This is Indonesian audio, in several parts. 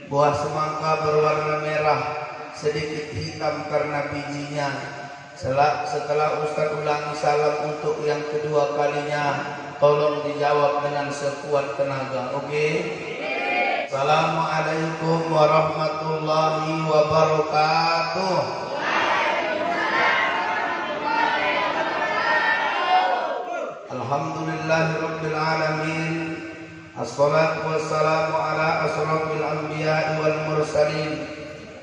Buah semangka berwarna merah, sedikit hitam karena bijinya. Setelah Ustaz ulangi salam untuk yang kedua kalinya, tolong dijawab dengan sekuat tenaga. Oke? Assalamualaikum warahmatullahi wabarakatuh. Alhamdulillahirabbil alamin. Assalatu wassalamu ala asrafil anbiya'i wal mursalin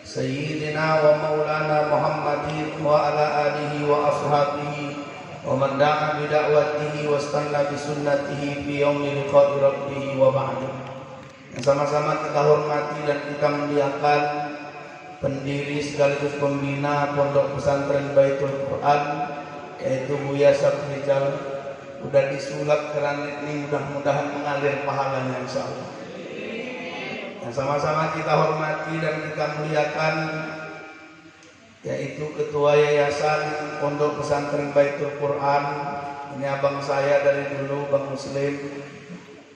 Sayyidina wa maulana Muhammadin wa ala alihi wa ashabihi wa man da'a bi da'watihi wa istanna bi sunnatihi fi yaumi liqa'i rabbih wa ba'du. Sama-sama kita hormati dan kita muliakan pendiri sekaligus pembina Pondok Pesantren Baitul Quran, yaitu Buya Saprijal. Udah disulap ke langit ini, mudah-mudahan mengalir pahalanya insyaallah. Sama-sama kita hormati dan kita muliakan, yaitu Ketua Yayasan Pondok Pesantren Baitul Quran. Ini abang saya dari dulu, Bang Muslim.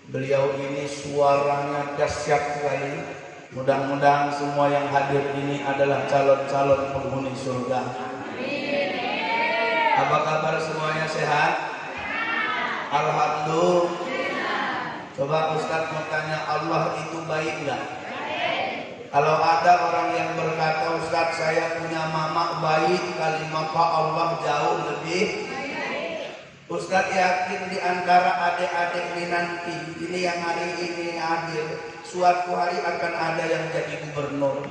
Beliau ini suaranya dahsyat sekali. Mudah-mudahan semua yang hadir ini adalah calon-calon penghuni surga. Apa kabar semuanya, sehat? Alhamdulillah. Coba Ustaz mau tanya, Allah itu baik nggak? Kalau ada orang yang berkata, Ustaz saya punya mama baik kali, maka Allah jauh lebih baik. Ustaz yakin di antara adik-adik ini nanti, ini yang hari ini hadir, suatu hari akan ada yang jadi gubernur,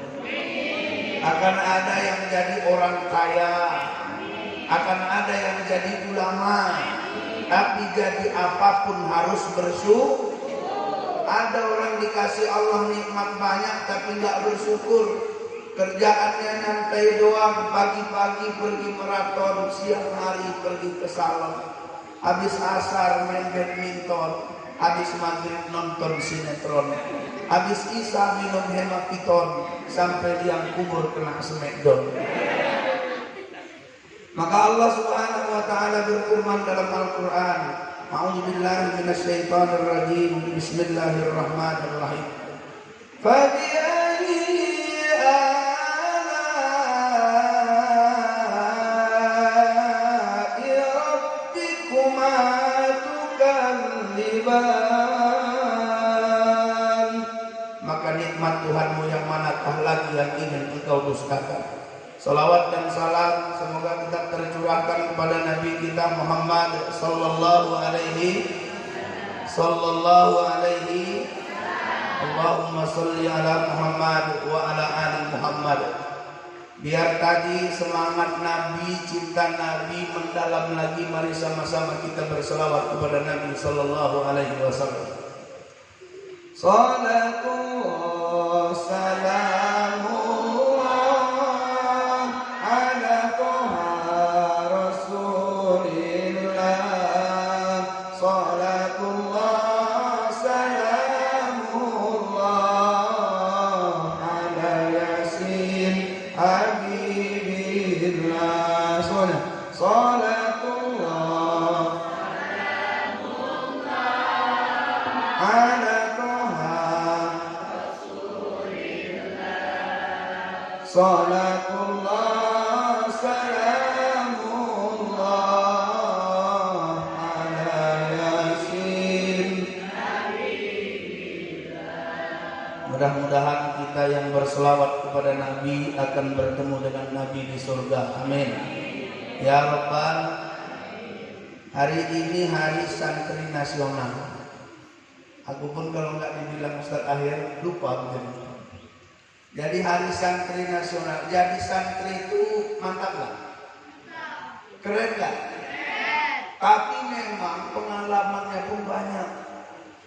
akan ada yang jadi orang kaya, akan ada yang jadi ulama. Tapi jadi apapun harus bersyukur. Ada orang dikasih Allah nikmat banyak tapi nggak bersyukur. Kerjaannya nyantai doang, pagi-pagi pergi maraton, siang hari pergi ke salon, habis asar main badminton, habis maghrib nonton sinetron, habis isya minum hemapiton, sampai liang kubur kena smackdown. Maka Allah Subhanahu wa taala berfirman dalam Al-Qur'an, A'udzubillahi minasyaitonir rajim. Bismillahirrahmanirrahim. Fa bi ayyi ala'i rabbikuma tukadziban. Maka nikmat Tuhanmu yang manakah lagi yang ingin engkau dustakan? Salawat dan salam semoga tetap tercurahkan kepada Nabi kita Muhammad sallallahu alaihi Allahumma sholli ala Muhammad wa ala ali Muhammad. Biar tadi semangat Nabi, cinta Nabi mendalam lagi, mari sama-sama kita berselawat kepada Nabi sallallahu alaihi wasallam. Salatu salamu Salatullah salamullah ala yasin. Mudah-mudahan kita yang berselawat kepada Nabi akan bertemu dengan Nabi di surga. Amin. Ya Rabbal. Hari ini hari santri nasional. Aku pun kalau nggak dibilang Ustaz Akhir lupa menjadi. Jadi hari santri nasional. Jadi santri itu mantap gak? Keren gak? Tapi memang pengalamannya pun banyak.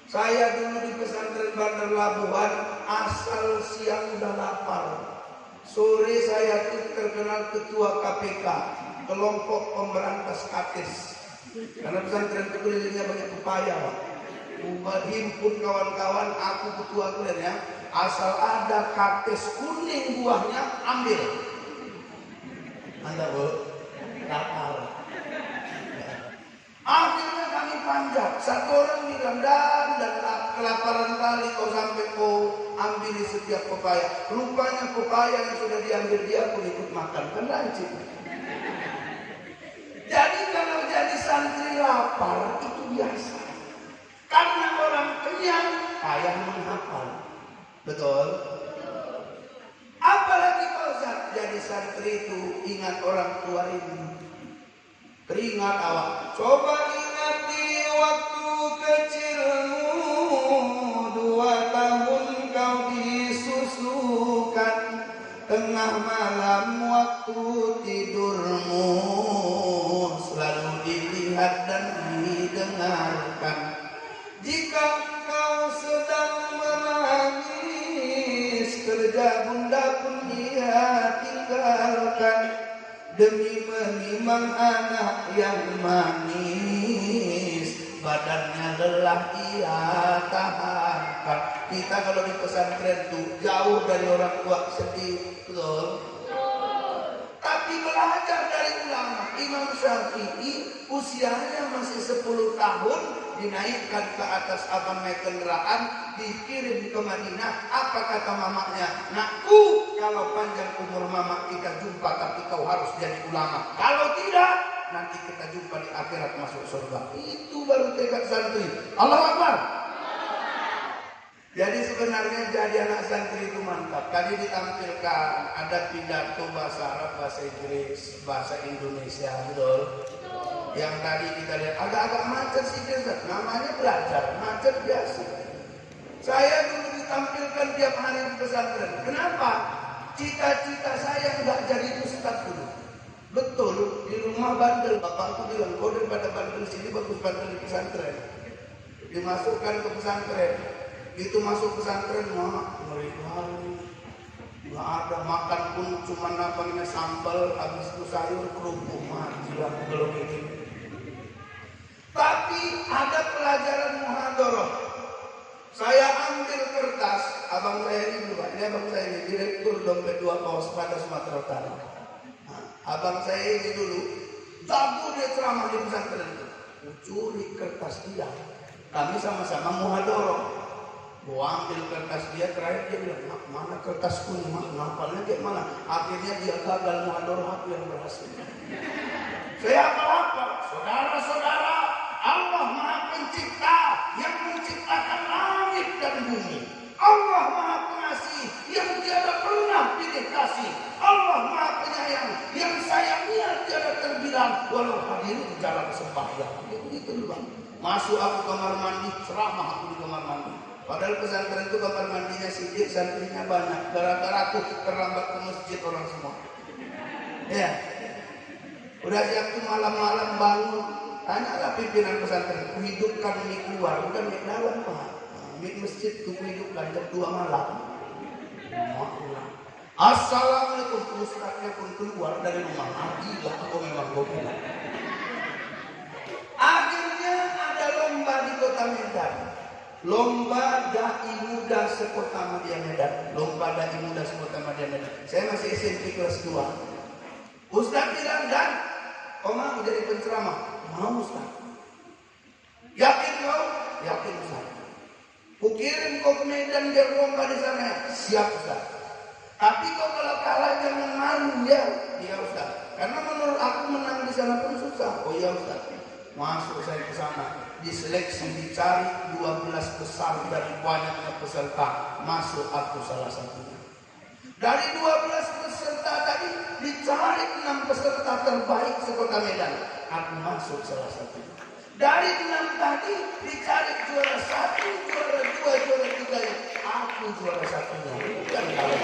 Saya dulu di pesantren Bandar Labuhan, asal siang udah lapar. Sore saya tuh terkenal ketua KPK, kelompok pemberantas kates. Karena pesantren kelilingnya banyak pepaya, Pak. Himpun kawan-kawan, aku ketua kalian ya. Asal ada kaktus kuning buahnya, ambil. Anda bu, lapar. Akhirnya kami panjat. Satu orang bilang dan kelaparan kali kau sampai kau ambil di setiap pepaya. Rupanya pepaya yang sudah diambil dia pun ikut makan, kan lancip. Jadi kalau jadi santri lapar itu biasa. Karena orang kenyang payah menghafal. Betul? Apalagi kalau jadi santri itu ingat orang tua ini. Teringat awak. Coba ingati waktu kecilmu, 2 tahun kau disusukan, tengah malam waktu tidurmu selalu dilihat dan didengarkan. Jika kau sedang menangis, kerja bunda pun ia tinggalkan, demi menimang anak yang manis, badannya lelah ia tahankan. Kita kalau di pesantren tuh jauh dari orang tua sedih, betul? Tapi belajar dari ulama. Imam Syafi'i usianya masih 10 tahun, dinaikkan ke atas abang naik kendaraan, dikirim ke Madinah. Apa kata mamanya? Nakku, kalau panjang umur mama kita jumpa, tapi kau harus jadi ulama. Kalau tidak, nanti kita jumpa di akhirat masuk surga. Itu baru tekad santri. Allahu Akbar. Jadi sebenarnya jadi anak santri itu mantap. Tadi ditampilkan ada pidato bahasa Arab, bahasa Inggris, bahasa Indonesia, betul? Yang tadi kita lihat agak-agak macet sih, namanya belajar, macet biasa. Saya dulu ditampilkan tiap hari di pesantren. Kenapa? Cita-cita saya nggak jadi ustaz dulu. Betul, di rumah bandel, bapakku bilang, kau daripada bandel sini bagus bandel di pesantren. Dimasukkan ke pesantren. Itu masuk pesantren, ngeri kali. Nggak ada makan pun cuma namanya sambal, habis itu sayur kerupuk, mati lah kalau gitu. Tapi ada pelajaran muhadharah. Saya ambil kertas, abang saya ini dulu, ini abang saya ini direktur dompet 2 pos pada Sumatera Utara. Nah, abang saya ini dulu jago dia ceramah di pesantren itu. Curi kertas dia. Kami sama-sama muhadharah. Gua ambil kertas dia, terakhir dia bilang, mana kertasku nih, ngapalnya kayak mana? Akhirnya dia gagal muhadharah, aku yang berhasil. Saya apa-apa, saudara-saudara, Allah Maha Pencipta yang menciptakan langit dan bumi. Allah Maha Pengasih yang tiada pernah pilih kasih. Allah Maha Penyayang yang sayangnya tiada terbilang walau hadir di jalan sembahyang. Begitu dulu bang. Masuk aku kamar mandi, ceramah aku di kamar mandi. Padahal pesantren itu kamar mandinya sedikit, santrinya banyak. Gara-gara aku terlambat ke masjid orang semua. Ya. Udah siap tuh malam-malam bangun. Tanyalah pimpinan pesantren, kuhidupkan mie keluar, bukan mie dalam pak. Mie masjid itu kuhidupkan jam 2 malam. Assalamualaikum, ustaznya pun keluar dari rumah. Gila, aku memang goblok. Akhirnya ada lomba di kota Medan. Lomba dai muda sekota Madya Medan. Lomba dai muda sekota Madya Medan. Saya masih SMP kelas 2. Ustaz bilang, Dan, kau mau jadi penceramah? Mau Ustaz. Yakin kau? Yakin Ustaz. Kukirim kau ke Medan biar lomba di sana. Siap Ustaz. Tapi kau kalau kalah jangan malu ya. Iya Ustaz. Karena menurut aku menang di sana pun susah. Oh iya Ustaz. Masuk saya ke sana. Diseleksi, dicari 12 besar dari banyaknya peserta. Masuk aku salah satunya. Dari 12 peserta tadi dicari 6 peserta terbaik sekota Medan. Aku masuk salah satunya. Dari 6 tadi dicari juara 1, juara 2, juara 3. Aku juara 1-nya. Bukan kalau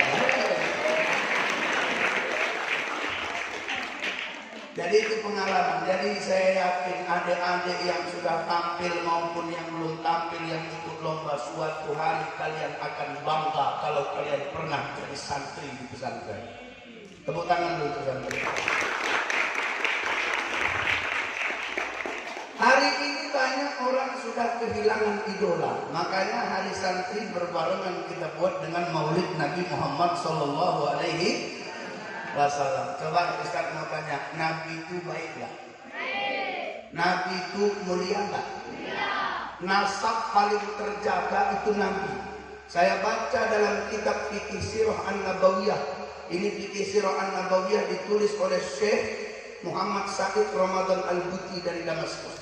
jadi itu pengalaman. Jadi saya yakin adik-adik yang sudah tampil maupun yang belum tampil yang ikut lomba, suatu hari kalian akan bangga kalau kalian pernah jadi santri di pesantren. Tepuk tangan dulu pesantren. Hari ini banyak orang sudah kehilangan idola. Makanya hari santri berbarengan kita buat dengan Maulid Nabi Muhammad SAW. Coba Ustaz mau tanya, Nabi itu baik nggak? Nabi itu mulia nggak? nasab paling terjaga itu Nabi. Saya baca dalam kitab Fikih Sirah An-Nabawiyah. Ini Fikih Sirah An-Nabawiyah ditulis oleh Syekh Muhammad Said Ramadan Al-Buti dari Damaskus.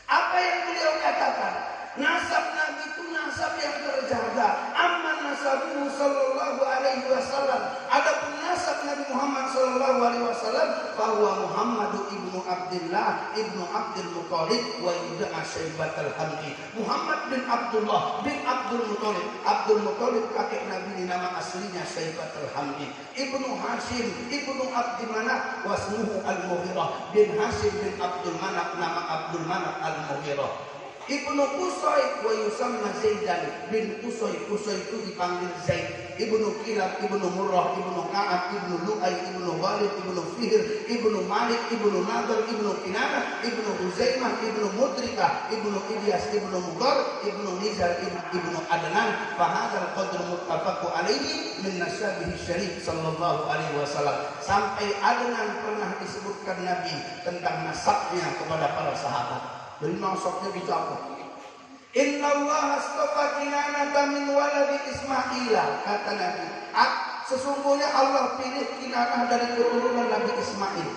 Apa yang beliau katakan? Nasab Nabi itu nasab yang terjaga. Amman nasabuhu sallallahu alaihi wasallam. Adapun nasab Nabi Muhammad sallallahu alaihi wasallam, bahwa Muhammad ibnu Abdullah ibnu Abdul Muthalib wa yud'a Syaibatul Hamdi. Muhammad bin Abdullah bin Abdul Muthalib. Abdul Muthalib kakek Nabi ini nama aslinya Syaibatul Hamdi. Ibnu Hashim ibnu Abdi Manaf wasmuhu Al-Mughirah bin Hashim bin Abdul Manaf, nama Abdul Manaf Al-Mughirah. Ibnu Qusay wa yusamma Zaidan bin Qusay. Qusay itu dipanggil Zaid. Ibnu Kilab, Ibnu Murrah, Ibnu Ka'ab, Ibnu Lu'ay, Ibnu Walid, Ibnu Fihr, Ibnu Malik, Ibnu Nadhr, Ibnu Kinanah, Ibnu Huzaimah, Ibnu Mudrikah, Ibnu Ilyas, Ibnu Mudar, Ibnu Nizar, Ibnu Adnan. Fahadzal qadru muttafaqu alaihi min nasabihi syarif sallallahu alaihi wasallam. Sampai Adnan pernah disebutkan Nabi tentang nasabnya kepada para sahabat. Dari nasabnya dicatat. Inna Allah astafa Kinanata min waladi Ismaila, kata Nabi. Sesungguhnya Allah pilih Kinanah dari keturunan Nabi Ismail.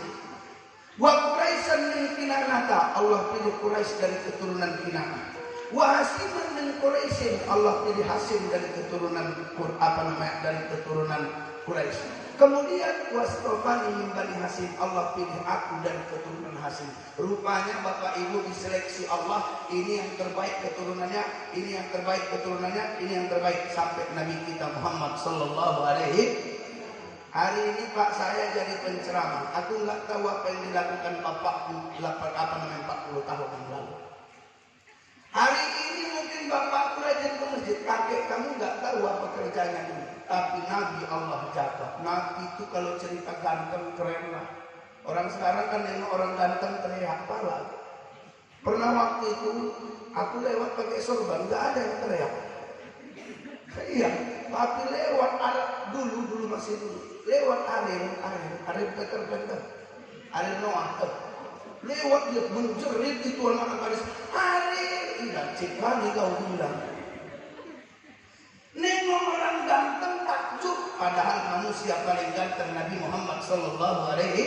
Wa Quraisyan min Kinanata, Allah pilih Quraisy dari keturunan Kinanah. Wa Hasiman min Quraisyin, Allah pilih Hasim dari keturunan dari keturunan Quraisy. Kemudian wastofani min Bani Hasim, Allah pilih aku dari keturunan Hasim. Rupanya Bapak Ibu diseleksi Allah, ini yang terbaik keturunannya, ini yang terbaik keturunannya, ini yang terbaik sampai Nabi kita Muhammad sallallahu alaihi. Hari ini Pak saya jadi penceramah. Aku nggak tahu apa yang dilakukan bapakku 40 tahun yang lalu. Hari ini mungkin bapakku rajin ke masjid, kakek kamu nggak tahu apa kerjanya dulu. Tapi Nabi Allah jaga. Nabi itu kalau cerita ganteng keren lah. Orang sekarang kan yang orang ganteng teriak pala. Pernah waktu itu aku lewat pakai sorban, nggak ada yang teriak. Iya, tapi lewat dulu masih dulu. Lewat Ariel Peter, Ariel Noah. Lewat dia menjerit itu anak gadis. Ariel, tidak cikani kau bilang. Nengok orang ganteng takjub, padahal manusia paling ganteng Nabi Muhammad sallallahu alaihi.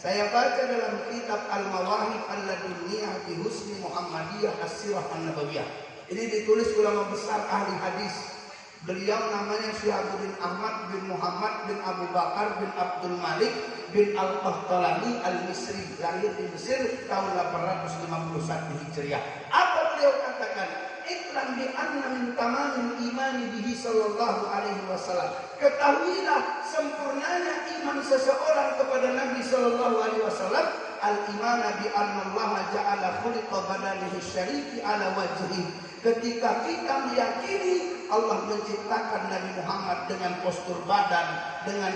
Saya baca dalam kitab Al-Mawahib Al-Laduniyah bi Husni Muhammadiyah As-Sirah An-Nabawiyah. Ini ditulis ulama besar ahli hadis. Beliau namanya Syihabuddin Ahmad bin Muhammad bin Abu Bakar bin Abdul Malik bin Al-Qahtalani Al-Misri, lahir di Mesir tahun 851 Hijriah. Apa beliau katakan? Iklan bi anna min tamamil imani bihi sallallahu alaihi wasallam. Ketahuilah sempurnanya iman seseorang kepada Nabi sallallahu alaihi wasallam, al-iman bi anna Allah ja'ala khuliqa badanihi syarifi ala wajhi. Ketika kita meyakini Allah menciptakan Nabi Muhammad dengan postur badan, dengan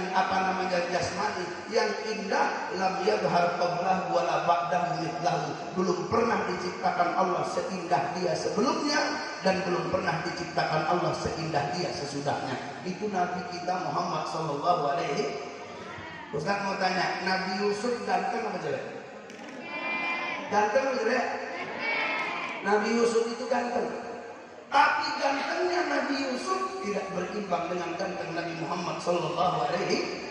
jasmani yang indah, lam yadhhar qablahu wala ba'dahu mithlahu. Belum pernah diciptakan Allah seindah dia sebelumnya dan belum pernah diciptakan Allah seindah dia sesudahnya. Itu Nabi kita Muhammad sallallahu alaihi. Ustaz mau tanya, Nabi Yusuf ganteng apa jelek? Ganteng apa jelek? Nabi Yusuf itu ganteng. Tapi gantengnya Nabi Yusuf tidak berimbang dengan ganteng Nabi Muhammad sallallahu alaihi.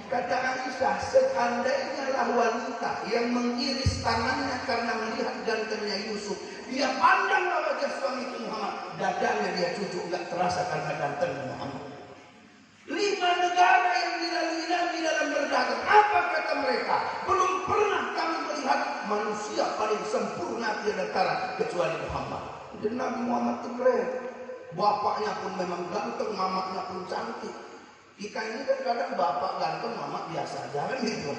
Kata Aisyah, seandainya lah wanita yang mengiris tangannya karena melihat gantengnya Yusuf, dia pandanglah wajah suami Muhammad, dadanya dia cucuk enggak terasa karena gantengnya Muhammad. 5 negara yang dilalui Nabi dalam berdagang, apa kata mereka? Belum pernah kami melihat manusia paling sempurna tiada tara kecuali Muhammad. Dan Nabi Muhammad itu keren. Bapaknya pun memang ganteng, mamanya pun cantik. Kita ini kan kadang bapak ganteng, mama biasa aja kan gitu.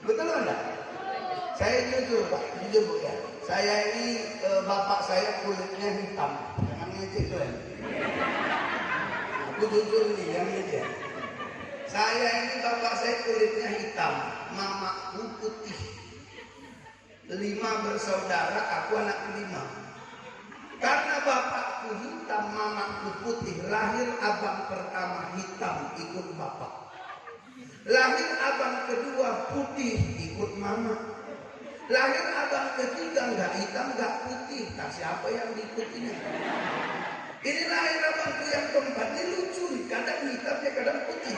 Betul enggak? Saya jujur Pak, jujur Bu ya. Saya ini bapak saya kulitnya hitam. Jangan ngecek keren. Aku jujur nih, yang ini ya. Saya ini bapak saya kulitnya hitam, mamaku putih. 5 bersaudara, aku anak kelima. Karena bapakku hitam, mamaku putih, lahir abang pertama hitam ikut bapak. Lahir abang kedua putih ikut mama. Lahir abang ketiga nggak hitam nggak putih siapa yang diikutinya? Ini lahir abangku yang keempat, ini lucu nih, kadang hitam ya kadang putih.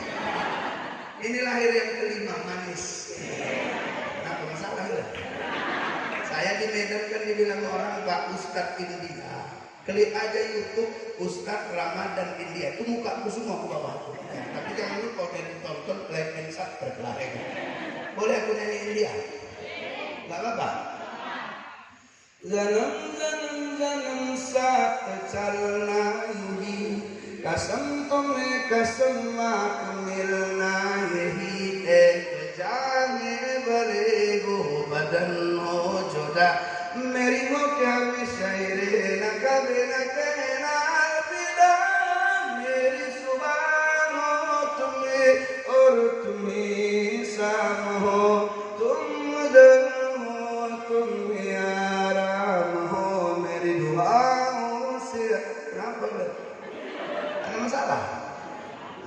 Ini lahir yang kelima, manis. Nah, masalah enggak? Saya di Medan kan dibilang orang Pak Ustadz India. Klik aja YouTube Ustadz Ramadan India, itu muka aku semua ke bawah. Ya, tapi jangan lupa kalau ditonton like and subscribe. Boleh aku nyanyi India? Gak apa-apa. Janam janam janam sak calna yuhi kasam tome kasama kamilna yehi jane barego badan ho joda meri ho kya vishaire na kabe na कहना विदा मेरी सुबह हो तुम्हें और तुम्हें शाम हो तुम दम हो तुम्हें आराम हो मेरी दुआओं से. Kenapa? Ada masalah?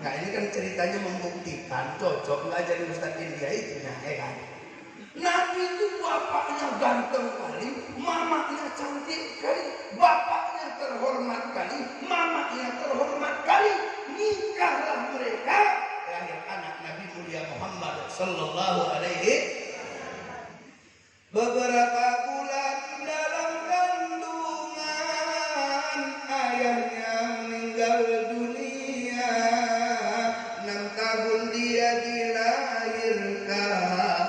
Nah, ini kan ceritanya membuktikan cocok nggak jadi Ustadz India itu, ya kan? Nabi itu bapaknya ganteng kali, mamanya cantik kali, bapaknya terhormat kali, mamanya terhormat kali. Nikahlah mereka, lahir anak Nabi mulia Muhammad sallallahu alaihi. Beberapa bulan dalam kandungan ayahnya meninggal dunia. 6 tahun dia dilahirkan,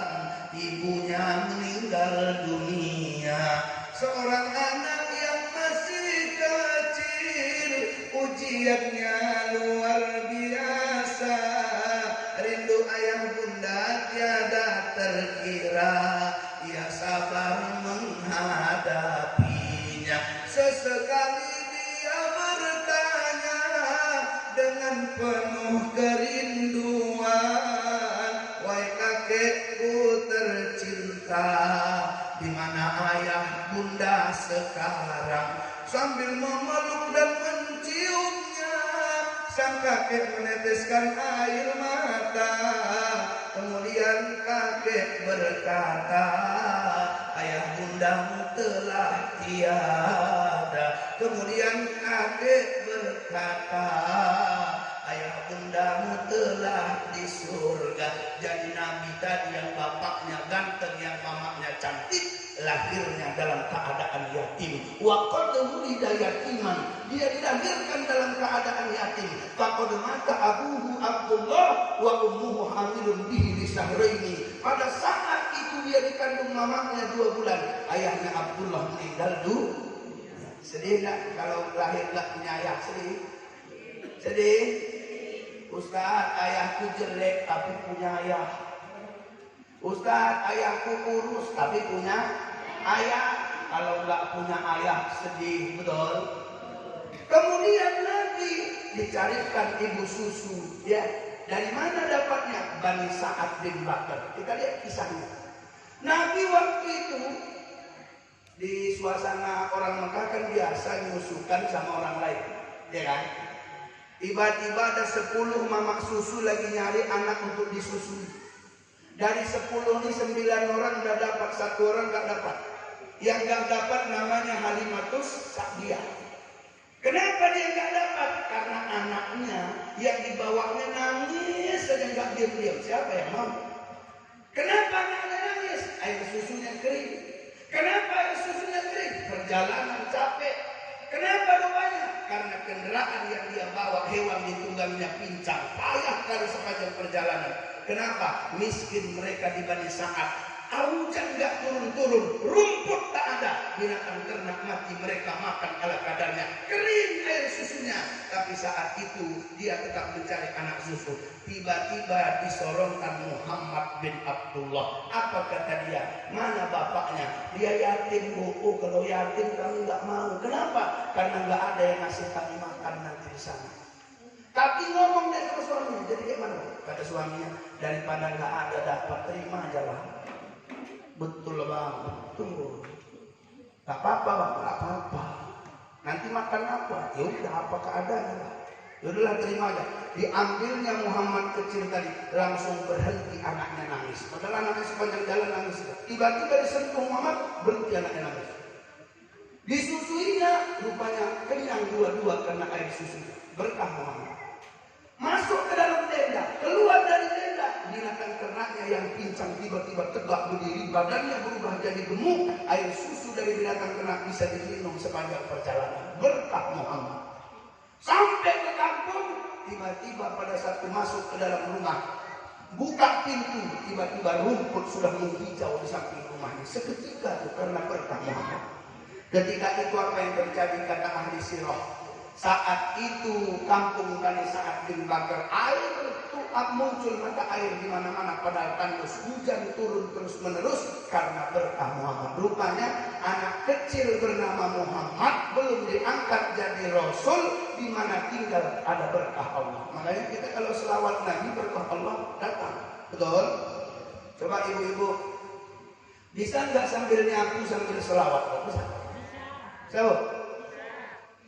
ibunya meninggal dunia. Seorang anak yang masih kecil, ujiannya luar biasa. Rindu ayah bunda tiada terkira, ia sabar menghadapinya. Sesekali dia bertanya dengan penuh kerinduan, wahai kakekku tercinta, di mana ayah bunda sekarang? Sambil memeluk dan menciumnya, sang kakek meneteskan air mata. Kemudian kakek berkata, ayah bundamu telah tiada. Kemudian kakek berkata, ayah bundamu telah di surga. Jadi Nabi tadi yang bapaknya ganteng, yang mamanya cantik, lahirnya dalam keadaan yatim. Wa qad wulida yatiman, dia dilahirkan dalam keadaan yatim. Faqad mata abuhu Abdullah wa ummuhu hamilun bihi li syahraini. Pada saat itu dia dikandung mamanya 2 bulan, ayahnya Abdullah meninggal dunia. Sedih enggak kalau lahir enggak punya ayah? Sedih? Sedih? Ustaz, ayahku jelek tapi punya ayah. Ustaz, ayahku kurus tapi punya ayah. Kalau enggak punya ayah sedih, betul? Kemudian Nabi dicarikan ibu susu, ya. Dari mana dapatnya? Bani Sa'ad bin Bakar. Kita lihat kisahnya. Nabi waktu itu di suasana orang Mekah kan biasa nyusukan sama orang lain, ya kan? Tiba-tiba ada 10 mamak susu lagi nyari anak untuk disusui. Dari 10 ini 9 orang udah dapat, 1 orang gak dapat. Yang gak dapat namanya Halimatus Sa'diyah. Kenapa dia gak dapat? Karena anaknya yang dibawanya nangis saja gak diam-diam. Siapa yang mau? Kenapa anaknya nangis? Air susunya kering. Kenapa air susunya kering? Perjalanan capek. Kenapa rupanya? Karena kendaraan yang dia bawa, hewan ditunggangnya pincang, payah kali sepanjang perjalanan. Kenapa? Miskin mereka di Bani Sa'ad. Hujan gak turun-turun, rumput tak ada, binatang ternak mati mereka makan ala kadarnya, kering air susunya. Tapi saat itu dia tetap mencari anak susu. Tiba-tiba disorongkan Muhammad bin Abdullah. Apa kata dia? Mana bapaknya? Dia yatim, Bu. Oh, kalau yatim kami gak mau. Kenapa? Karena gak ada yang ngasih kami makan nanti di sana. Tapi ngomong dia sama suaminya. Jadi gimana? Kata suaminya, daripada gak ada dapat, terima aja lah. Betul bang, tunggu. Gak apa-apa bang, gak apa-apa. Nanti makan apa? Ya udah, apa keadaannya bang? Ya udahlah, terima aja. Diambilnya Muhammad kecil tadi, langsung berhenti anaknya nangis. Padahal anaknya sepanjang jalan nangis. Tiba-tiba disentuh Muhammad, berhenti anaknya nangis. Disusu susunya, rupanya kenyang dua-dua karena air susunya. Berkah Muhammad. Masuk ke dalam tenda, keluar dari tenda, binatang ternaknya yang pincang tiba-tiba tegak berdiri, badannya berubah jadi gemuk. Air susu dari binatang ternak bisa diminum sepanjang perjalanan. Berkah Muhammad. Sampai ke kampung, tiba-tiba pada saat masuk ke dalam rumah, buka pintu, tiba-tiba rumput sudah menghijau di samping rumahnya. Seketika itu karena berkah Muhammad. Ketika itu apa yang terjadi kata ahli sirah? Saat itu kampung Bani Sa'ad bin Bakar, air tuap muncul mata air di mana-mana, padahal tandus hujan turun terus menerus karena berkah Muhammad. Rupanya anak kecil bernama Muhammad belum diangkat jadi rasul, di mana tinggal ada berkah Allah. Makanya kita kalau selawat Nabi, berkah Allah datang. Betul? Coba ibu-ibu, bisa nggak sambil nyapu sambil selawat? Bisa? Coba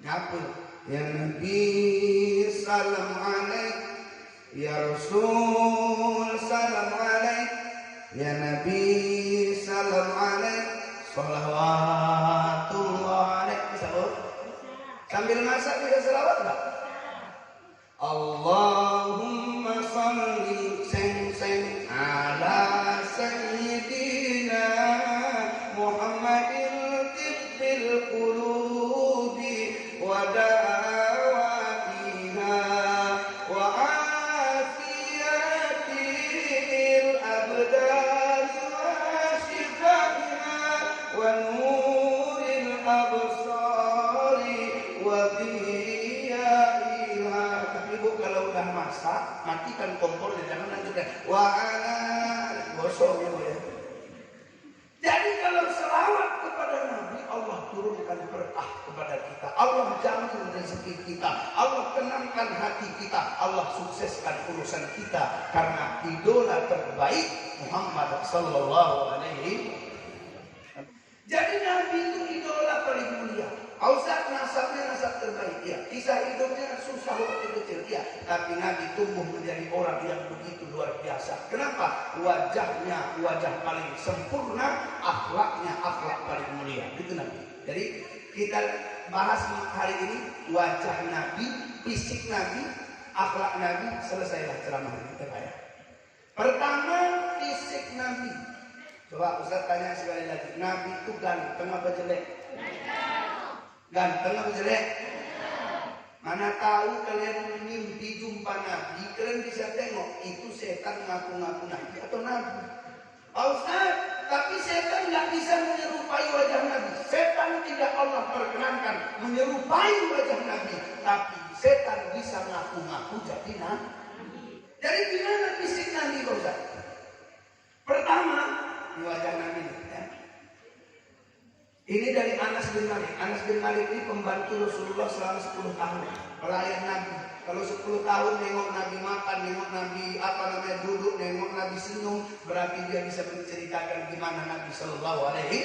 nyapu. Ya Nabi salam alaik, ya Rasul salam alaik, ya Nabi salam alaik, salawatullah alaik. Bisa bu? Sambil masak bisa selawat nggak? Allahumma salli seng ala sayyidina Muhammadil tibbil qulubi wa matikan kompornya, jangan lanjutkan gosok gitu ya. Jadi kalau selawat kepada Nabi, Allah turunkan berkah kepada kita, Allah jamin rezeki kita, Allah tenangkan hati kita, Allah sukseskan urusan kita karena idola terbaik Muhammad sallallahu alaihi. Jadi Nabi itu idola paling mulia. Ustaz, nasabnya nasab terbaik, ya. Kisah hidupnya susah waktu kecil, ya. Tapi Nabi tumbuh menjadi orang yang begitu luar biasa. Kenapa? Wajahnya wajah paling sempurna, akhlaknya akhlak paling mulia. Itu Nabi. Jadi kita bahas hari ini wajah Nabi, fisik Nabi, akhlak Nabi. Selesailah ceramah kita ya. Pertama, fisik Nabi. Coba Ustaz tanya sekali lagi, Nabi itu ganteng apa jelek? Ganteng apa jelek? Mana tahu kalian mimpi jumpa Nabi, kalian bisa tengok itu setan ngaku-ngaku Nabi atau Nabi. Ustaz, tapi setan nggak bisa menyerupai wajah Nabi. Setan tidak Allah perkenankan menyerupai wajah Nabi, tapi setan bisa ngaku-ngaku jadi Nabi. Jadi gimana fisik Nabi Ustaz? Pertama, di wajah Nabi ya. Ini dari Anas bin Malik. Anas bin Malik ini pembantu Rasulullah selama 10 tahun, pelayan Nabi. Kalau 10 tahun nengok Nabi makan, nengok Nabi duduk, nengok Nabi senyum, berarti dia bisa menceritakan gimana Nabi Sallallahu Alaihi.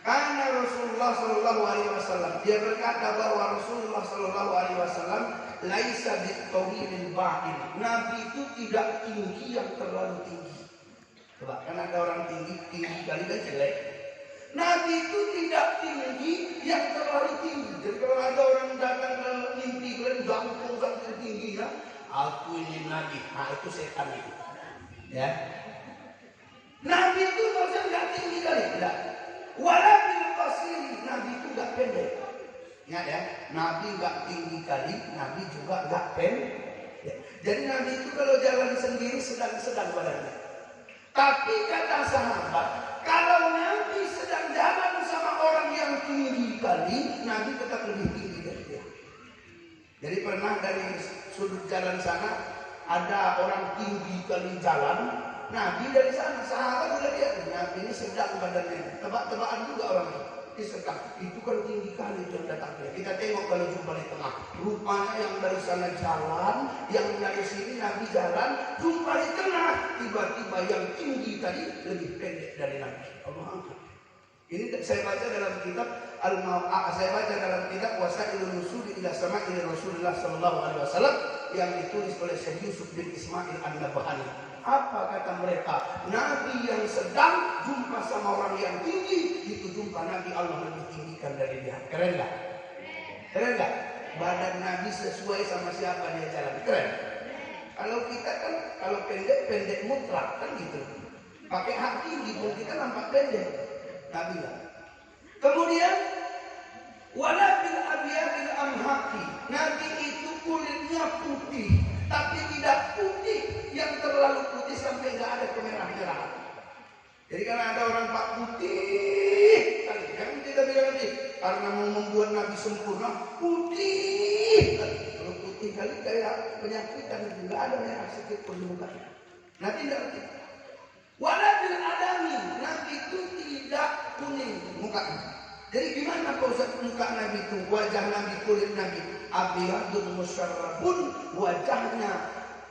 Karena Rasulullah Sallallahu Alaihi Wasallam, dia berkata bahwa Rasulullah Sallallahu Alaihi Wasallam laisa bitawilil ba'in. Nabi itu tidak tinggi yang terlalu tinggi. Coba, kan ada orang tinggi kali kan jelek. Nabi itu tidak tinggi yang terlalu tinggi. Jadi kalau ada orang datang ke mimpi kalian ganteng sampai tinggi ya, aku ini Nabi. Nah itu setan itu. Ya. Nabi itu maksudnya nggak tinggi kali, tidak. Walabil qasiri, Nabi itu nggak pendek. Ingat ya, Nabi nggak tinggi kali, Nabi juga nggak pendek. Ya. Jadi Nabi itu kalau jalan sendiri sedang-sedang badannya. Tapi kata sahabat, kalau Nabi sedang jalan sama orang yang tinggi kali, Nabi tetap lebih tinggi dari dia. Jadi pernah dari sudut jalan sana ada orang tinggi kali jalan, Nabi dari sana, sahabat udah lihat, Nabi ini sedang badannya, tebak-tebakan juga orang itu. Sedang, itu kan tinggi kali yang datang. Kita tengok kalau jumpa di tengah, rupanya yang dari sana jalan, yang dari sini Nabi jalan, jumpa di tengah, tiba-tiba yang tinggi tadi lebih pendek dari Nabi. Allah angkat. Ini saya baca dalam kitab saya baca dalam kitab Wasailun Nusul ila Sama'il Rasulullah sallallahu alaihi wasallam yang ditulis oleh Syekh Yusuf bin Ismail An-Nabhani. Apa kata mereka? Nabi yang sedang jumpa sama orang yang tinggi, itu jumpa Nabi Allah lebih tinggikan dari dia. Keren gak? Keren gak? Badan Nabi sesuai sama siapa dia jalan. Keren. Kalau kita kan, kalau pendek mutlak kan gitu. Pakai hak tinggi pun kita nampak pendek. Nabi lah. Kemudian walabil abyadil amhaqi. Nabi itu kulitnya putih, tapi tidak putih yang terlalu putih sampai nggak ada kemerah-merahan. Jadi kalau ada orang pak putih, jangan kita bilang nanti karena mau membuat Nabi sempurna putih. Kalau putih kali kayak penyakitan, nggak ada merah sedikit pun di mukanya. Nabi tidak putih. Walabil adami, Nabi itu tidak kuning mukanya. Jadi gimana Pak Ustaz muka Nabi itu? Wajah Nabi, kulit Nabi abyadun musyarrabun, wajahnya,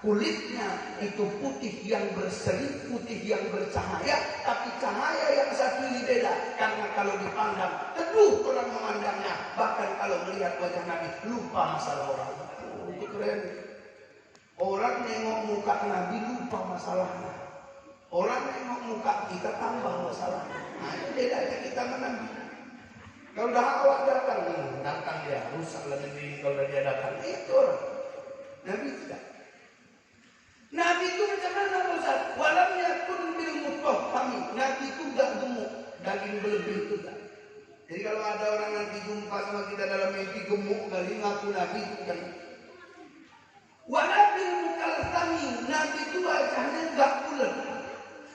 kulitnya itu putih yang berseri, putih yang bercahaya, tapi cahaya yang satu ini beda. Karena kalau dipandang, teduh orang memandangnya. Bahkan kalau melihat wajah Nabi, lupa masalah orang. Itu keren. Orang nengok muka Nabi lupa masalahnya. Orang nengok muka kita tambah masalahnya. Nah itu bedanya kita sama Nabi. Kalau dah awak datang dia rusak lah negeri. Kalau dia datang itu orang. Nabi tidak. Nabi itu macam mana Ustaz? Walam yakun bil mutahhami. Nabi itu enggak gemuk, daging berlebih itu tak. Jadi kalau ada orang nanti jumpa sama kita dalam mimpi gemuk kali ngaku Nabi itu kan. Walabil mukaltami. Nabi itu wajahnya enggak bulat.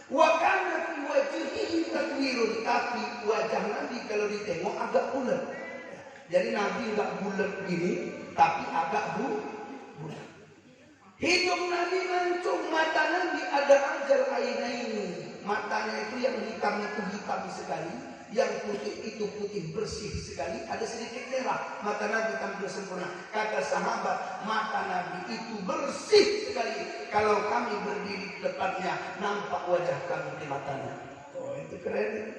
Wa kana fi wajhihi takwirun, tapi wajah Nabi kalau ditengok agak bulat. Jadi Nabi enggak bulat gini, tapi agak bulat. Hidung Nabi mancung, mata Nabi ada ajar ainaini. Matanya itu yang hitam itu hitam sekali, yang putih itu putih bersih sekali, ada sedikit merah. Mata Nabi tampil sempurna. Kata sahabat, mata Nabi itu bersih sekali. Kalau kami berdiri di depannya, nampak wajah kami di matanya. Oh itu keren.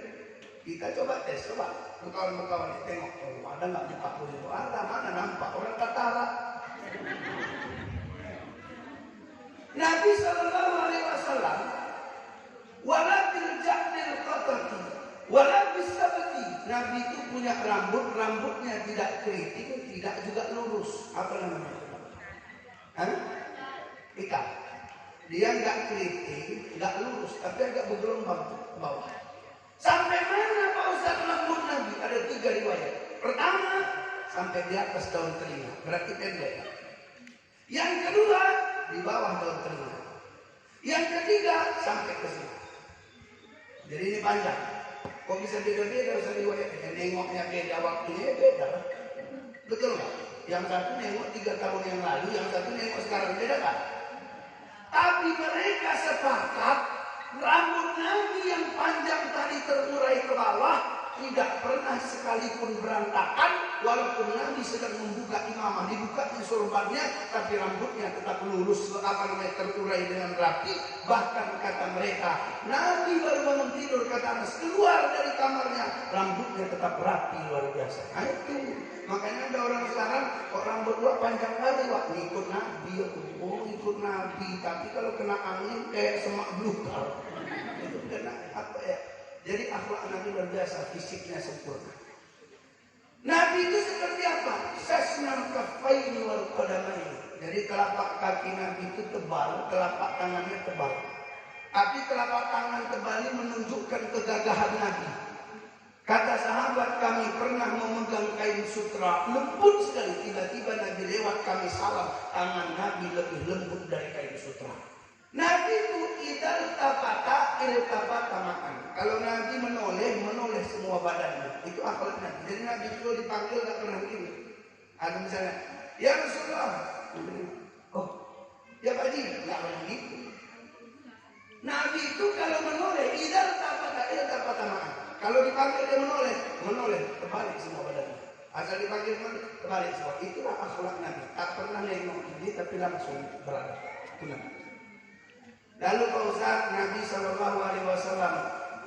Kita coba tes, coba. Kawan-kawan tengok, oh, ada nggak muka begitu? Ada, mana nampak orang Tatara. Nabi Sallallahu Alaihi Wasallam walabil ja'dil qatati walabil sabati. Nabi itu punya rambutnya tidak keriting, tidak juga lurus. Apa namanya? Hitam. Dia nggak keriting, nggak lurus, tapi agak bergelombang ke bawah. Sampai mana Pak Ustaz rambut Nabi? Ada 3 riwayat. Pertama, sampai di atas daun telinga, berarti pendek. Yang kedua, di bawah daun telinga. Yang ketiga, sampai ke sini. Jadi ini panjang. Kok bisa beda-beda Ustaz riwayatnya? Nengoknya beda, waktunya beda. Betul nggak? Yang satu nengok 3 tahun yang lalu, yang satu nengok sekarang, beda kan? Tapi mereka sepakat rambut Nabi yang panjang tadi terurai ke bawah tidak pernah sekalipun berantakan, walaupun Nabi sedang membuka imamah, dibuka sorbannya, tapi rambutnya tetap lurus, terurai dengan rapi. Bahkan kata mereka, Nabi baru bangun tidur, kata Anas, keluar dari kamarnya, rambutnya tetap rapi luar biasa. Nah itu, makanya ada orang sekarang, kok rambut gua panjang kali, wah ikut Nabi, oh ikut Nabi, tapi kalau kena angin kayak semak belukar. Itu kena apa ya? Jadi akhlak Nabi luar biasa, fisiknya sempurna. Nabi itu seperti apa? Sasnal kaffaini wal qadamaini. Jadi telapak kaki Nabi itu tebal, telapak tangannya tebal. Tapi telapak tangan tebal ini menunjukkan kegagahan Nabi. Kata sahabat, kami pernah memegang kain sutra lembut sekali. Tiba-tiba Nabi lewat, kami salam, tangan Nabi lebih lembut dari kain sutra. Nabi itu iltafata makan. Kalau Nabi menoleh semua badannya. Itu akhlak Nabi. Jadi Nabi itu dipanggil gak pernah begini. Ada misalnya, ya Rasulullah. Oh, ya Pak Haji, gak pernah begitu. Nabi itu kalau menoleh, iltafata makan. Kalau dipanggil dia menoleh, terbalik semua badannya. Asal dipanggil terbalik semua. Itulah akhlak Nabi. Tak pernah nengok ini, tapi langsung berada. Itu Nabi. Lalu Pak Ustaz, Nabi Sallallahu Alaihi Wasallam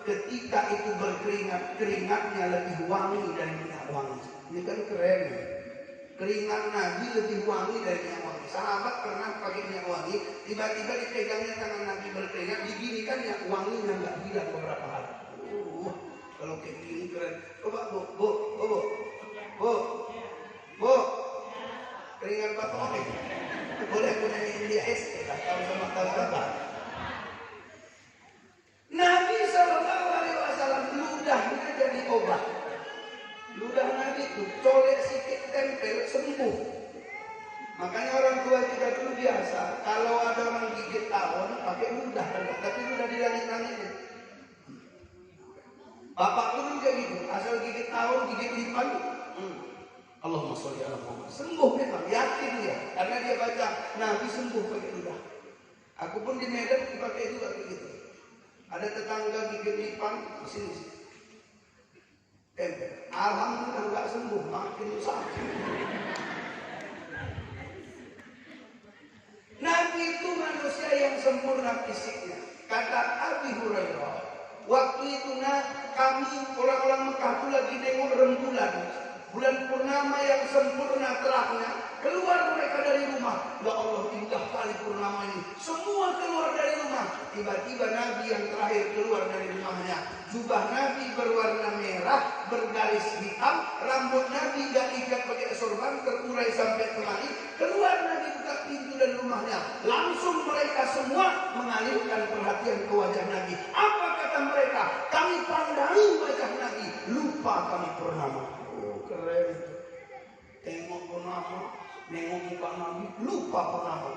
ketika itu berkeringat, keringatnya lebih wangi dari minyak wangi. Ini kan keren. Keringat Nabi lebih wangi dari minyak wangi. Sahabat pernah pakai minyak wangi, tiba-tiba dipegangnya tangan Nabi berkeringat, diginikan ya wanginya nggak hilang beberapa hari. Kalau kayak gini keren. Coba bu, keringat bapak oke. Boleh punya India ST, tahu sama tahu apa? Nabi Shallallahu Alaihi Wasallam ludahnya jadi obat. Ludah Nabi itu colek sikit tempel sembuh. Makanya orang tua kita dulu biasa kalau ada orang gigit tawon pakai ludah, tapi ludah di langit-langit. Bapak dulu juga gitu, asal gigit tawon, gigit lipan, Allahumma sholli ala Muhammad. Sembuh memang, yakin dia, karena dia baca Nabi sembuh pakai ludah. Aku pun di Medan dipakai juga begitu. Ada tetangga gigit lipan di sini. Alhamdulillah nggak sembuh, makin sakit. Nabi itu manusia yang sempurna fisiknya. Kata Abi Hurairah, waktu itu kami orang-orang Mekah itu lagi nengok rembulan, bulan purnama yang sempurna terangnya. Keluar mereka dari rumah. Ya Allah, indah kali purnama ini. Semua keluar dari rumah. Tiba-tiba Nabi yang terakhir keluar dari rumahnya. Jubah Nabi berwarna merah, bergaris hitam. Rambut Nabi gak ikat pakai sorban, terurai sampai kemari. Keluar Nabi buka pintu dari rumahnya. Langsung mereka semua mengalihkan perhatian ke wajah Nabi. Apa kata mereka? Kami pandangi wajah Nabi, lupa kami purnama. Oh, keren itu. Tengok purnama, nengok muka Nabi, lupa purnama.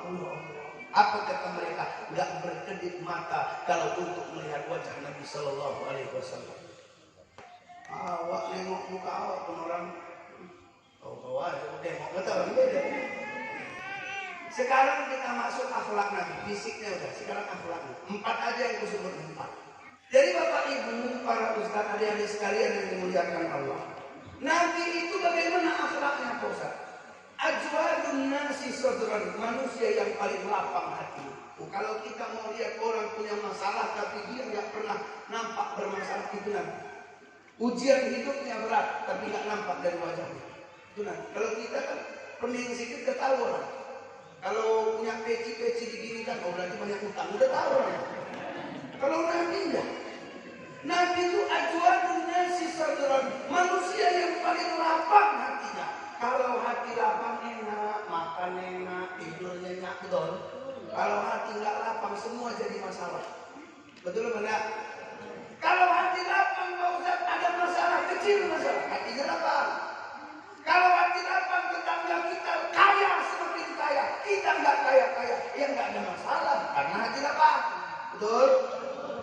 Apa kata mereka? Gak berkedip mata kalau untuk melihat wajah Nabi Sallallahu Alaihi Wasallam. Awak nengok muka awak pun orang tahu aja, tengok kata orang beda. Sekarang kita masuk akhlak Nabi, fisiknya udah. Sekarang akhlaknya 4 aja yang kusebut 4. Jadi Bapak Ibu, para ustaz, adik-adik sekalian yang dimuliakan Allah, Nabi itu bagaimana akhlaknya Pak Ustaz? Ajwadun nasi sadran, manusia yang paling lapang hati. Kalau kita mau lihat orang punya masalah tapi dia nggak pernah nampak bermasalah, itu Nabi. Ujian hidupnya berat tapi nggak nampak dari wajahnya, itu Nabi. Kalau kita kan pening sedikit ketahuan. Kalau punya peci diginikan, oh berarti banyak utang, udah tahu orang. Kalau Nabi enggak. Nabi itu ajwadun nasi sadran, manusia yang paling lapang hatinya. Kalau hati lapang enak, makan enak, tidur nyenyak, betul. Kalau hati nggak lapang, semua jadi masalah. Betul benar? Kalau hati lapang, Pak Ustaz, ada masalah kecil, masalah hatinya lapang. Kalau hati lapang, tetangga kita kaya semakin kaya, kita nggak kaya, ya nggak ada masalah karena hati lapang. Betul?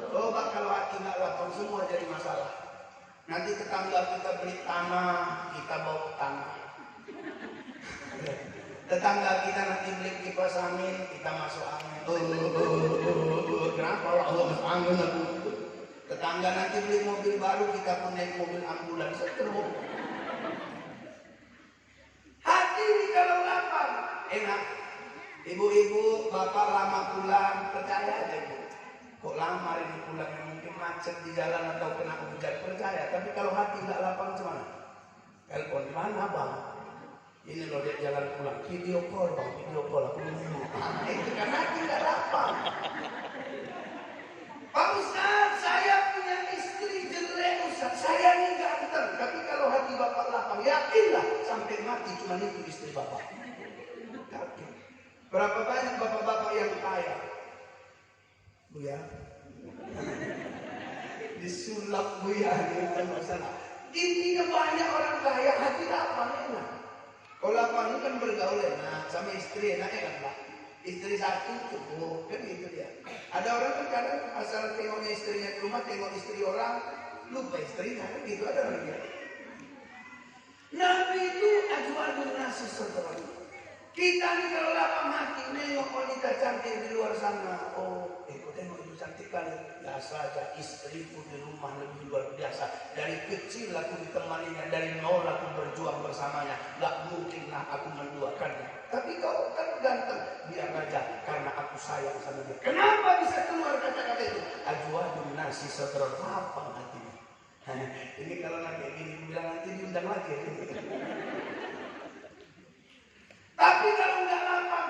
Coba kalau hati nggak lapang, semua jadi masalah. Nanti tetangga kita beli tanah, kita bawa tanah. Tetangga kita nanti beli kipas angin, kita masuk angin. Kenapa Allah masuk angin aku? Tetangga nanti beli mobil baru, kita pun naik mobil ambulans. Seterus. Hati ini kalau lapang, enak. Ibu-ibu, bapak lama pulang, percaya aja ibu. Kok lama hari ini pulangnya, mungkin macet di jalan atau kena hujan, percaya. Tapi kalau hati nggak lapang gimana? Telepon, mana bang? Ini loh dia jalan pulang, video call bang, video call aku nunggu. Itu kan hati nggak lapang. Pak Ustaz, saya punya istri jelek Ustaz, saya ini ganteng. Tapi kalau hati bapak lapang, yakinlah sampai mati cuma itu istri bapak. Yakin. Berapa banyak bapak-bapak yang kaya? Bu ya, disulap bu ya, bukan masalah. Intinya banyak orang kaya hati lapang enak. Kalau lapang itu kan bergaul enak, sama istri enak kan Pak. Istri satu cukup, kan gitu dia. Ada orang kan kadang asal tengoknya istrinya di rumah, tengok istri orang, lupa istrinya, kan gitu ada orang dia. Nabi itu ajwadun nasi sadran. Kita nih kalau lapang hati nengok wanita cantik di luar sana, tengok itu cantik kali. Biasa aja, istriku di rumah lebih luar biasa. Dari kecil aku ditemaninya, dari nol aku berjuang bersamanya. Gak mungkinlah aku menduakannya. Tapi kau kan ganteng, biar aja karena aku sayang sama dia. Kenapa bisa keluar kata-kata itu? Ajwadun nasi sadran, lapang hatinya. Ini kalau nanti gini bilang nanti diundang lagi. Tapi kalau nggak lapang,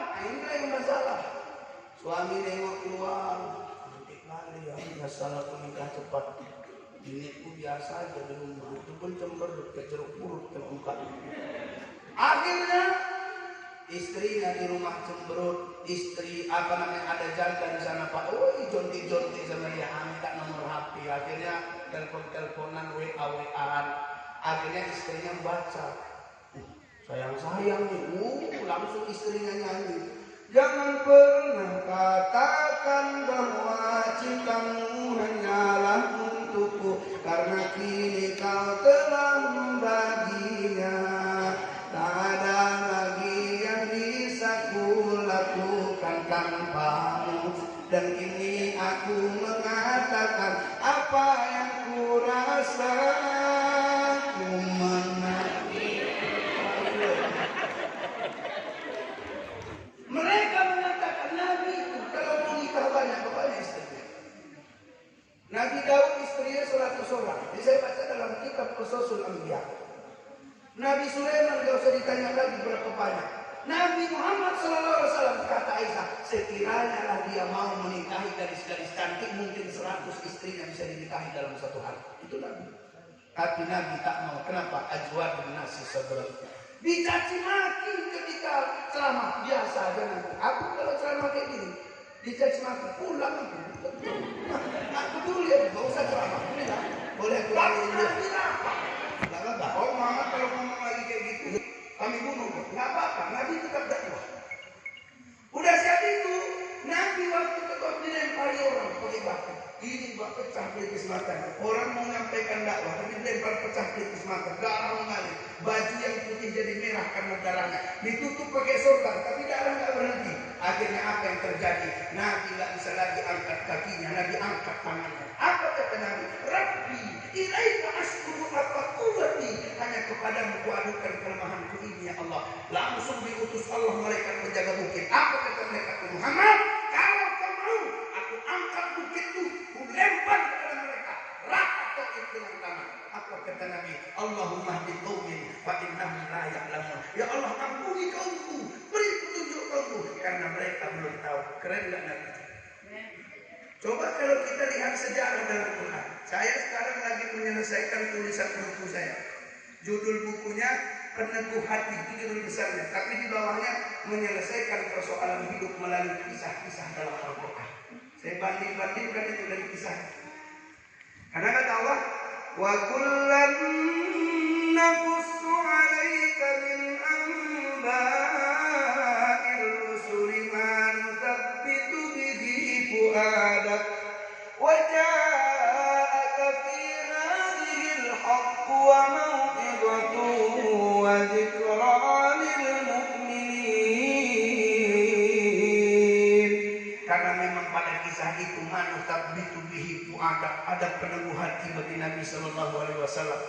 Suami nengok keluar, cantik kali ya, masalah menikah cepat. Biniku biasa aja di rumah, itu pun cemberut ke jeruk purut ke muka. Akhirnya istrinya di rumah cemberut, istri ada janda di sana Pak, jonti sama dia, minta nomor HP. Akhirnya teleponan WA-an. Akhirnya istrinya baca, sayang nih, langsung istrinya nyanyi. Jangan pernah katakan bahwa cintamu hanyalah untukku, karena kini kau telah membaginya. Tak ada lagi yang bisa ku lakukan tanpamu, dan kini aku mengatakan apa yang ku rasa. Ku Mereka mengatakan Nabi itu kalau mau nikah banyak istrinya. Nabi Daud istrinya 100 orang. Jadi saya baca dalam kitab Qasasul Anbiya. Nabi Sulaiman gak usah ditanya lagi berapa banyak. Nabi Muhammad SAW kata Aisyah, sekiranya lah dia mau menikahi gadis-gadis cantik, mungkin 100 istrinya bisa dinikahi dalam satu hari. Itu Nabi. Tapi Nabi tak mau. Kenapa? Ajwadun nasi sabrah. Dicaci maki ketika ceramah biasa aja nanti. Aku kalau ceramah kayak gini dicaci maki pulang itu. Aku dulu ya, gak usah ceramah. Boleh pulang ini. Gak apa-apa. Oh Muhammad kalau ngomong lagi kayak gitu, kami bunuh. Gak apa-apa. Nabi tetap dakwah. Udah siap itu, Nabi waktu tetap dilempari orang pakai batu. Ini bak pecah pelipis mata. Orang mau menyampaikan dakwah, tapi dilempar pecah pelipis mata. Darah mengalir. Baju yang putih jadi merah karena darahnya. Ditutup pakai sorban, tapi darah nggak berhenti. Akhirnya apa yang terjadi? Nabi nggak bisa lagi angkat kakinya. Nabi angkat tangannya. Apa kata Nabi? Rabbi, ilaika askuru apa kuwati. Hanya kepadamu kuadukan kelemahanku ini ya Allah. Langsung diutus Allah malaikat penjaga bukit. Apa kata mereka? Muhammad, kalau kau mau, aku angkat bukit itu, ku lempar kepada mereka. Rata to'id dengan tangan. Apa kata Nabi? Allahumma hdi qaumin fa innahum la ya'lamun. Ya Allah, ampuni kaumku, beri petunjuk kaumku karena mereka belum tahu. Keren enggak Nabi? Coba kalau kita lihat sejarah dalam Quran. Saya sekarang lagi menyelesaikan tulisan buku saya. Judul bukunya Peneguh Hati, itu judul besarnya. Tapi di bawahnya menyelesaikan persoalan hidup melalui kisah-kisah dalam Al-Quran. Saya banding-bandingkan itu dari kisah. Karena kata Allah, wa kullan naqussu 'alaika min anba'ir rusuli ma nuthabbitu bihi fu'adak wa ja'aka fi hadhihi al-haqq wa maw'izatun wa dhikra lil mu'minin. Karena memang pada kisah itu manusabbitu bihi ada peneguh hati bagi Nabi Sallallahu Alaihi Wasallam.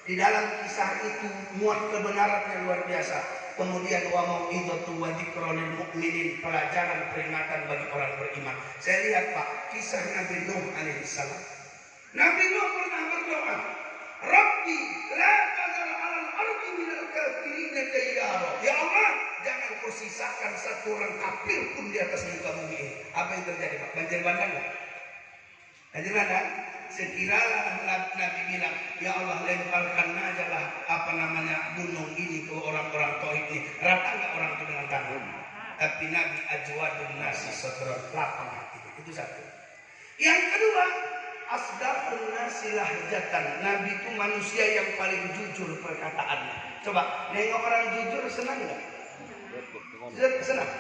Di dalam kisah itu muat kebenarannya luar biasa. Kemudian wa mau'izatu wa dzikra lil mu'minin, pelajaran peringatan bagi orang beriman. Saya lihat Pak, kisah Nabi Nuh alaihi salam. Nabi Nuh pernah berdoa, Rabbi la tazal 'alal ardi minal kafirin dayyara. Ya Allah, jangan kau sisakan satu orang kafir pun di atas muka bumi ini. Apa yang terjadi Pak? Banjir bandang enggak? Banjir bandang? Sekiralah Nabi bilang, ya Allah lemparkan aja lah gunung ini ke orang-orang Tauhid ini. Rata nggak orang itu dengan tangan? Tapi Nabi ajwadun nasi sadran, lapang hati. Itu satu. Yang kedua, asdaqun nasi lahjatan. Nabi itu manusia yang paling jujur perkataannya. Coba nengok orang jujur, senang nggak? Senang.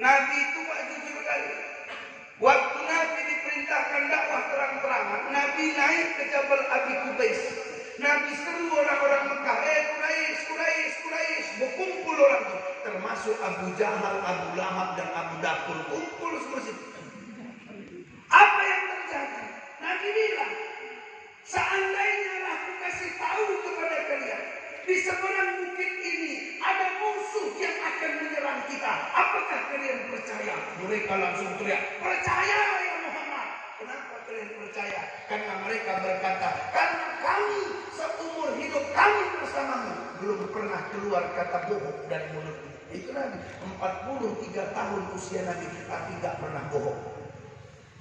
Nabi itu Pak jujur kali. Waktu Nabi diperintahkan dakwah terang-terangan, Nabi naik ke Jabal Abi Qubais. Nabi seru orang-orang Mekah, Quraisy, berkumpul orang itu, termasuk Abu Jahal, Abu Lahab dan Abu Dakul, kumpul semua situ. Apa yang terjadi? Nabi bilang, seandainya aku kasih tahu kepada kalian, di seberang bukit ini ada musuh yang akan menyerang kita, apakah kalian percaya? Mereka langsung teriak, percaya ya Muhammad. Kenapa kalian percaya? Karena mereka berkata, karena kami seumur hidup kami bersamamu belum pernah keluar kata bohong dari mulutnya. Itu Nabi 43 tahun usia Nabi, tapi nggak pernah bohong.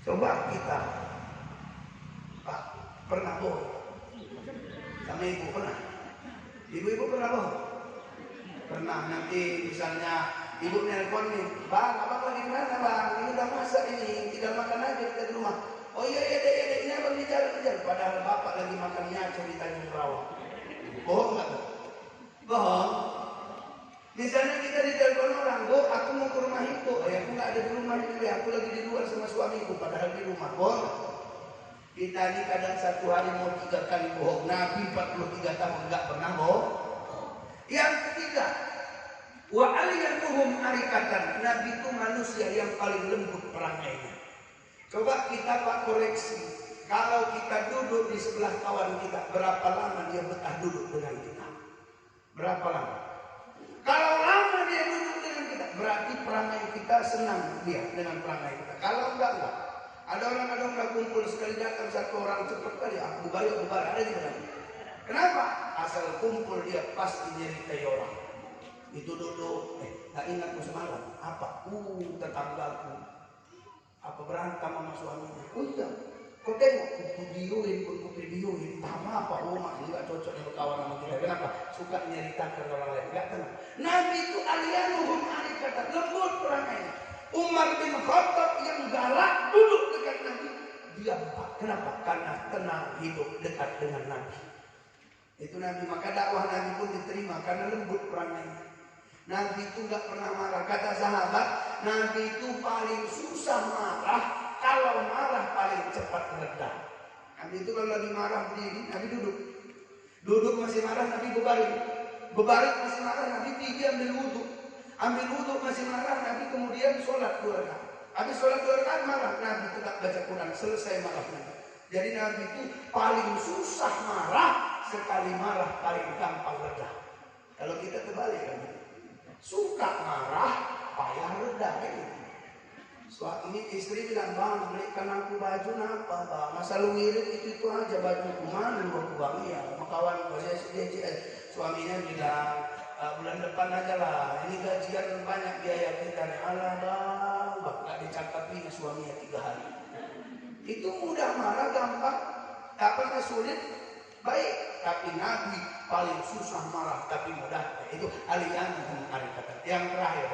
Coba kita, Pak, pernah bohong sama ibu? Pernah? Ibu-ibu pernah bohong? Pernah. Nanti misalnya ibu nelpon nih, bang, abang lagi di mana bang? Ini udah masak ini, tinggal makan aja kita di rumah. Oh iya dek, ini abang bicara. Padahal bapak lagi makannya cerita di Rawa. Bohong nggak? Bohong. Misalnya kita ditelepon orang, bu, aku mau ke rumah ibu. Aku nggak ada di rumah ibu, aku lagi di luar sama suamiku, padahal di rumah. Bohong. Kita ini kadang satu hari mau 3 kali bohong. Nabi 43 tahun nggak pernah bohong. Yang ketiga, wa aliyanuhum arikatan. Nabi itu manusia yang paling lembut perangainya. Coba kita Pak koreksi. Kalau kita duduk di sebelah kawan kita, berapa lama dia betah duduk dengan kita? Berapa lama? Kalau lama dia duduk dengan kita, berarti perangai kita senang dia dengan perangai kita. Kalau enggak. Ada orang kumpul sekali datang satu orang cepat kali, aku bayar ada di mana? Kenapa? Asal kumpul dia pasti nyeritai orang. Itu duduk, tak ingat semalam. Apa? Tetanggaku. Apa berantem sama suaminya? Oh iya. Kau tengok, ku videoin. Sama apa? Mak ini gak cocok dengan kawan sama kita. Kenapa? Suka nyeritakan orang lain. Gak tenang. Nabi itu aliyanuhum arikatan. Lembut perangainya. Umar bin Khattab yang galak duduk dekat Nabi. Dia kenapa? Karena tenang hidup dekat dengan Nabi. Itu Nabi. Maka dakwah Nabi pun diterima karena lembut perangainya. Nabi itu gak pernah marah. Kata sahabat, Nabi itu paling susah marah. Kalau marah paling cepat reda. Nabi itu kalau lagi marah berdiri, Nabi duduk. Duduk masih marah, Nabi berbaring. Berbaring masih marah, Nabi pergi ambil wudhu. Ambil wudhu masih marah, Nabi kemudian sholat 2 rakaat. Habis sholat 2 rakaat marah, Nabi tetap baca Quran. Selesai marah Nabi. Jadi Nabi itu paling susah marah. Sekali marah paling gampang reda. Kalau kita terbalik kan, suka marah, payah reda kan gitu. Suatu ini istri bilang, bang, belikan aku baju napa bang? Masa lu ngirit itu aja baju mana lu bang? Iya, sama kawan suaminya bilang, bulan depan aja lah. Ini gajian banyak biaya kita nih. Alah bang, gak dicakapin suaminya 3 hari. Itu mudah marah, gampang. Tak pernah sulit, baik. Tapi Nabi paling susah marah, tapi mudah. Itu aliyanuhum arikatan. Yang terakhir.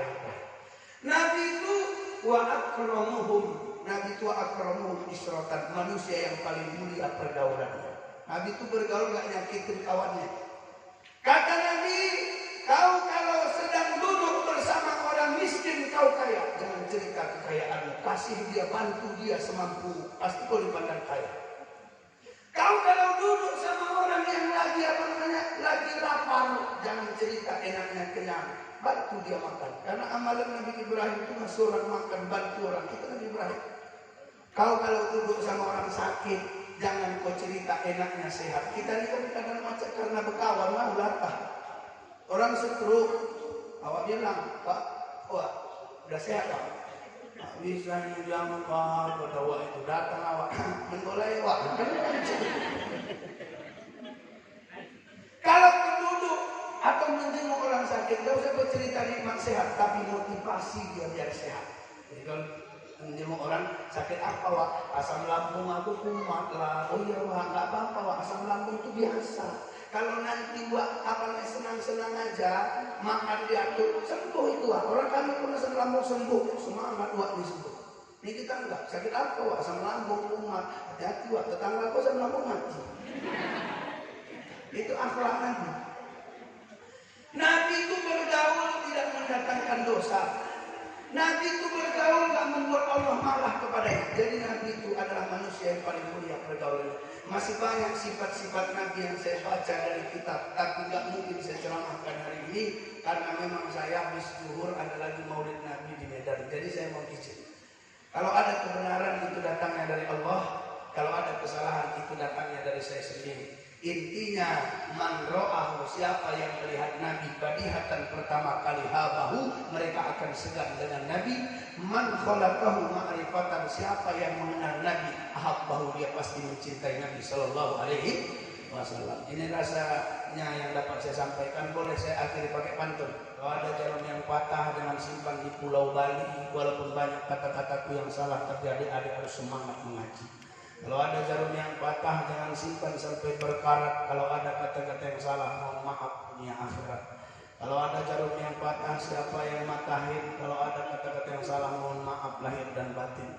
Nabi itu wa akramuhum. Nabi itu akramuhum isrotan. Manusia yang paling mulia pergaulannya. Nabi itu bergaul gak nyakitin kawannya. Kata Nabi, kau kalau sedang duduk bersama orang miskin kau kaya, jangan cerita kekayaanmu. Kasih dia, bantu dia semampu, pasti kau dipandang kaya. Kau kalau duduk sama orang yang lagi lapar, jangan cerita enaknya kenyang. Bantu dia makan. Karena amalan Nabi Ibrahim itu ngasih orang makan, bantu orang. Itu Nabi Ibrahim. Kau kalau duduk sama orang sakit, jangan kau cerita enaknya sehat. Kita ini kan kadang macam karena berkawan mau latah. Orang stroke, awak bilang, Pak, wah, udah sehat Pak. Bisa nyujang Pak, awak itu datang awak, menggolai awak. Kalau duduk atau menjenguk orang sakit, gak usah bercerita nikmat sehat, tapi motivasi dia biar sehat. Jadi kalau menjenguk orang sakit apa wak? Asam lambung aku kumat lah. Oh iya wak, gak apa-apa wak, asam lambung itu biasa. Kalau nanti wak apa senang-senang aja, makan diatur, sembuh itu wak. Orang kami pun asam lambung sembuh, semangat wak disembuh. Ini kita enggak, sakit apa wak? Asam lambung kumat, hati-hati wak, tetangga aku asam lambung mati. Itu akhlak Nabi. Nabi itu bergaul tidak mendatangkan dosa. Nabi itu bergaul gak membuat Allah marah kepadanya. Jadi Nabi itu adalah manusia yang paling mulia pergaulannya. Masih banyak sifat-sifat Nabi yang saya baca dari kitab, tapi gak mungkin saya ceramahkan hari ini karena memang saya habis zuhur ada lagi maulid Nabi di Medan. Jadi saya mau izin. Kalau ada kebenaran itu datangnya dari Allah, kalau ada kesalahan itu datangnya dari saya sendiri. Intinya man ro'ahu, siapa yang melihat Nabi badihatan pertama kali habahu, mereka akan segan dengan Nabi. Man khalaqahu ma'rifatan, siapa yang mengenal Nabi ahabbahu, dia pasti mencintai Nabi sallallahu alaihi wasallam. Ini rasa intinya yang dapat saya sampaikan. Boleh saya akhiri pakai pantun. Kalau ada jarum yang patah jangan simpan di Pulau Bali. Walaupun banyak kata-kataku yang salah, tapi adik-adik harus semangat mengaji. Kalau ada jarum yang patah jangan simpan sampai berkarat. Kalau ada kata-kata yang salah, mohon maaf dunia akhirat. Kalau ada jarum yang patah, siapa yang matahin? Kalau ada kata-kata yang salah, mohon maaf lahir dan batin.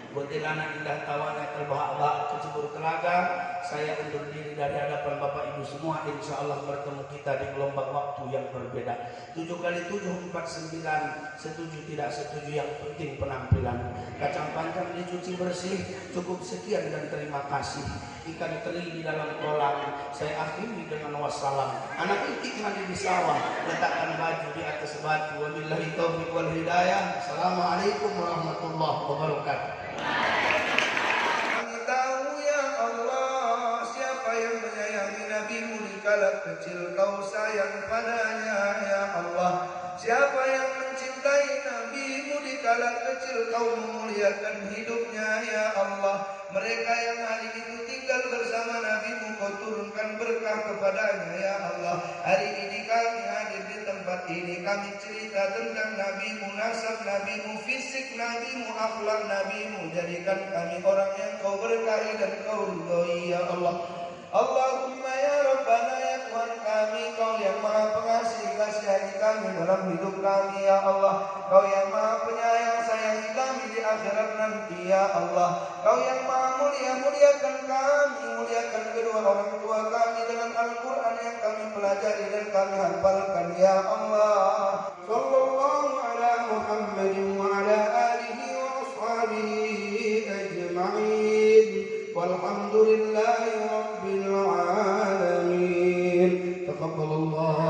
Kuntilanak indah tawanya terbahak-bahak kecebur telaga. Saya undur diri dari hadapan Bapak Ibu semua. Insya Allah bertemu kita di gelombang waktu yang berbeda. 7 kali 7 49. Setuju tidak setuju, yang penting penampilan. Kacang panjang dicuci bersih. Cukup sekian dan terima kasih. Ikan teri di dalam kolam. Saya akhiri dengan wassalam. Anak itik mandi di sawah. Letakkan baju di atas batu. Wabillahi taufiq wal hidayah. Assalamualaikum warahmatullahi wabarakatuh. Kami tahu ya Allah, siapa yang menyayangi Nabi-Mu di kala kecil, Kau sayang padanya ya Allah. Siapa yang mencintai Nabi-Mu di kala kecil, Kau memuliakan hidupnya ya Allah. Mereka yang hari itu tinggal bersama Nabi-Mu, Kau turunkan berkah kepadanya ya Allah. Hari ini kami hadir di tempat ini, kami cerita tentang Nabi-Mu, nasab Nabi-Mu, fisik Nabi-Mu, akhlak Nabi-Mu. Jadikan kami orang yang Kau berkahi dan Kau ridhoi ya Allah. Allahumma ya Rabbana, ya Tuhan kami, Kau yang maha pengasih, kasihani kami dalam hidup kami ya Allah. Kau yang maha penyayang, sayangi kami di akhirat nanti ya Allah. Kau yang maha mulia, muliakan kami, muliakan kedua orang tua kami dengan Al-Quran yang kami pelajari dan kami hafalkan ya Allah. Sallallahu ala Muhammadin wa ala alihi wa ashabihi ajma'in. Walhamdulillahi rabbil alamin. Taqabbalallah